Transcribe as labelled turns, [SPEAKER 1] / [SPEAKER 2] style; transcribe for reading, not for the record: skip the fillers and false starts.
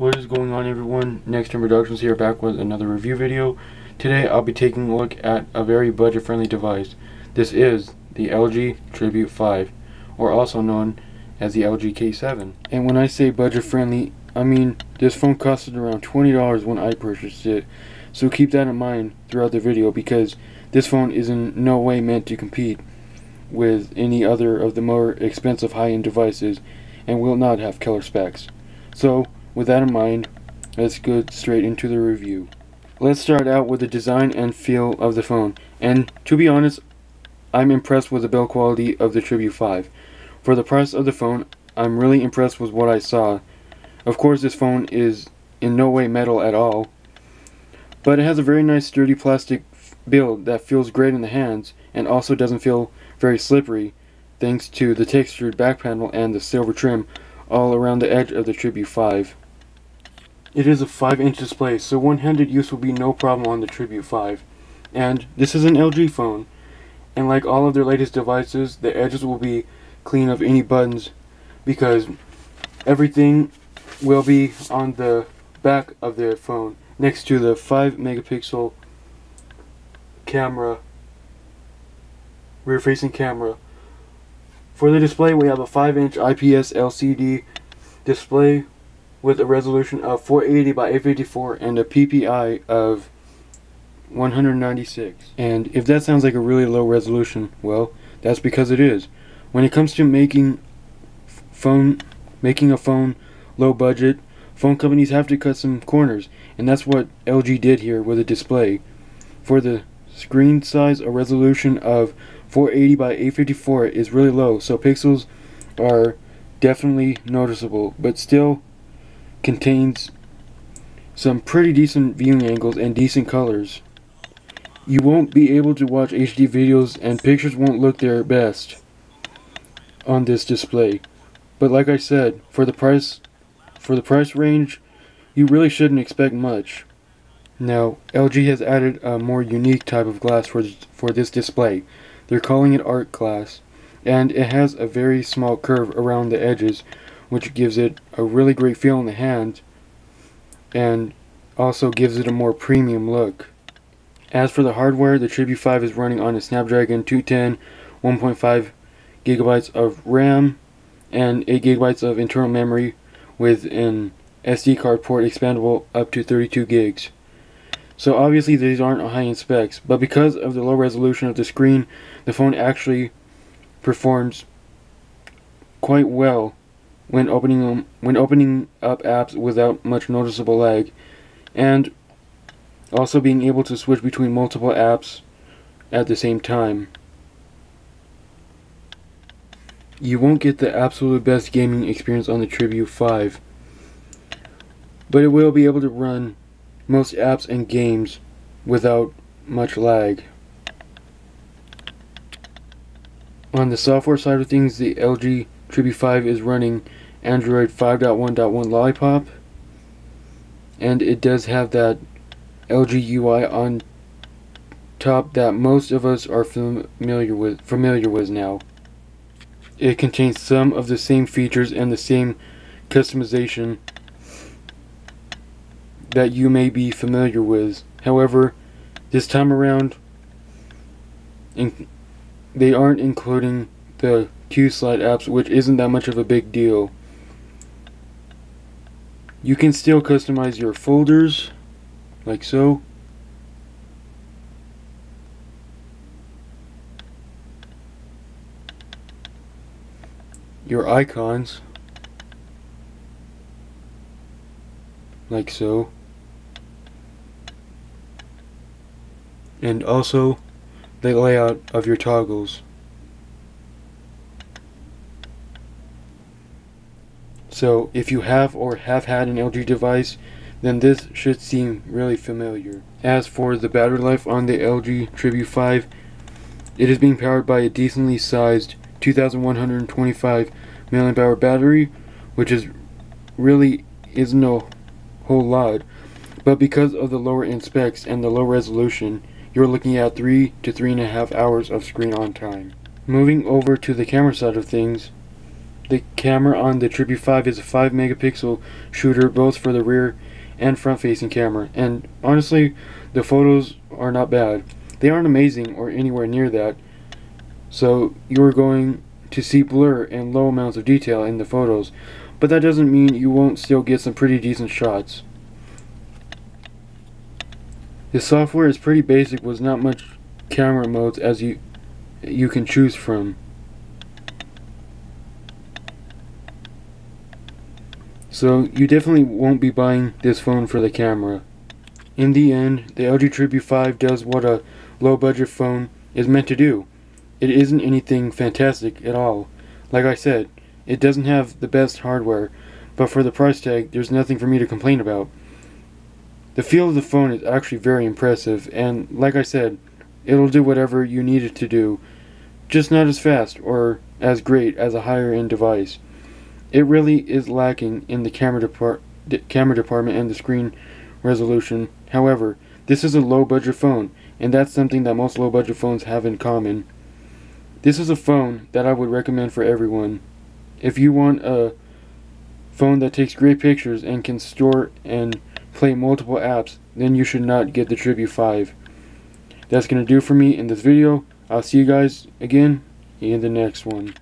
[SPEAKER 1] What is going on, everyone? Next Gen Productions here, back with another review video. Today I'll be taking a look at a very budget-friendly device. This is the LG Tribute 5, or also known as the LG K7. And when I say budget-friendly, I mean this phone costed around $20 when I purchased it. So keep that in mind throughout the video, because this phone is in no way meant to compete with any other of the more expensive high-end devices and will not have killer specs. So with that in mind, let's go straight into the review. Let's start out with the design and feel of the phone. And to be honest, I'm impressed with the build quality of the Tribute 5. For the price of the phone, I'm really impressed with what I saw. Of course, this phone is in no way metal at all, but it has a very nice sturdy plastic build that feels great in the hands and also doesn't feel very slippery thanks to the textured back panel and the silver trim all around the edge of the Tribute 5. It is a 5-inch display, so one-handed use will be no problem on the Tribute 5. And this is an LG phone, and like all of their latest devices, the edges will be clean of any buttons because everything will be on the back of their phone next to the 5-megapixel camera, rear-facing camera. For the display, we have a 5-inch IPS LCD display with a resolution of 480 by 854 and a PPI of 196. And if that sounds like a really low resolution, well, that's because it is. When it comes to making a phone low budget, phone companies have to cut some corners, and that's what LG did here with the display. For the screen size, a resolution of 480 by 854 is really low, so pixels are definitely noticeable, but still contains some pretty decent viewing angles and decent colors. You won't be able to watch HD videos and pictures won't look their best on this display. But like I said, for the price range, you really shouldn't expect much. Now, LG has added a more unique type of glass for this display. They're calling it art glass, and it has a very small curve around the edges, which gives it a really great feel in the hand and also gives it a more premium look. As for the hardware, the Tribute 5 is running on a Snapdragon 210, 1.5 gigabytes of RAM and 8 gigabytes of internal memory with an SD card port expandable up to 32 gigs. So obviously these aren't high-end specs, but because of the low resolution of the screen, the phone actually performs quite well when opening up apps without much noticeable lag, and also being able to switch between multiple apps at the same time. You won't get the absolute best gaming experience on the Tribute 5, but it will be able to run most apps and games without much lag. On the software side of things, the LG Tribute 5 is running Android 5.1.1 Lollipop, and it does have that LG UI on top that most of us are familiar with now. It contains some of the same features and the same customization that you may be familiar with. However, this time around, they aren't including the Q-Slide apps, which isn't that much of a big deal. You can still customize your folders, like so. Your icons, like so. And also the layout of your toggles. So if you have or have had an LG device, then this should seem really familiar. As for the battery life on the LG Tribute 5, it is being powered by a decently sized 2125 mAh battery, which really isn't a whole lot, but because of the lower end specs and the low resolution, you're looking at 3 to 3.5 hours of screen on time. Moving over to the camera side of things, the camera on the Tribute 5 is a 5 megapixel shooter, both for the rear and front facing camera, and honestly the photos are not bad. They aren't amazing or anywhere near that, so you're going to see blur and low amounts of detail in the photos, but that doesn't mean you won't still get some pretty decent shots. The software is pretty basic with not much camera modes as you can choose from. So you definitely won't be buying this phone for the camera. In the end, the LG Tribute 5 does what a low budget phone is meant to do. It isn't anything fantastic at all. Like I said, it doesn't have the best hardware, but for the price tag, there's nothing for me to complain about. The feel of the phone is actually very impressive, and like I said, it'll do whatever you need it to do, just not as fast or as great as a higher end device. It really is lacking in the camera department and the screen resolution. However, this is a low budget phone, and that's something that most low budget phones have in common. This is a phone that I would recommend for everyone. If you want a phone that takes great pictures and can store and play multiple apps, then you should not get the Tribute 5. That's going to do for me in this video. I'll see you guys again in the next one.